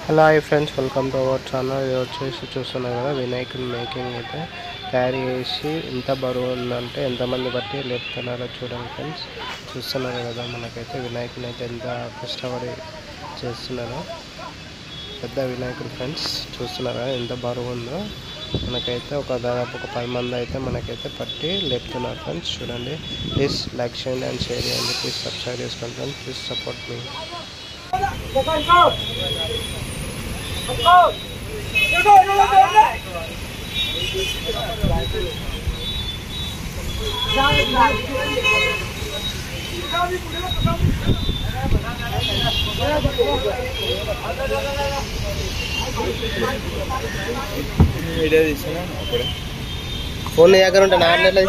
Hello hi friends, welcome to our channel. ఇది వచ్చేసి చూస్తున్నారు కదా, వినాయకుని మేకింగ్ అయితే తయారు చేసి ఎంత బరువు ఉందంటే ఎంతమంది బట్టి లేపుతున్నారో చూడండి ఫ్రెండ్స్. చూస్తున్నారు కదా, మనకైతే వినాయకుని అయితే ఎంత కష్టపడి చేస్తున్నారో. పెద్ద వినాయకుడు ఫ్రెండ్స్, చూస్తున్నారా ఎంత బరువు ఉందో. మనకైతే దాదాపు ఒక 10 మంది అయితే మనకైతే పట్టి లేపుతున్నారు ఫ్రెండ్స్. చూడండి, ప్లీజ్ లైక్ చేయండి అండ్ షేర్ చేయండి. ప్లీజ్ సబ్స్క్రైబ్ చేసుకోండి friends. Please support me. Phone దగ్గర ఉంటే నాట్లెట్లా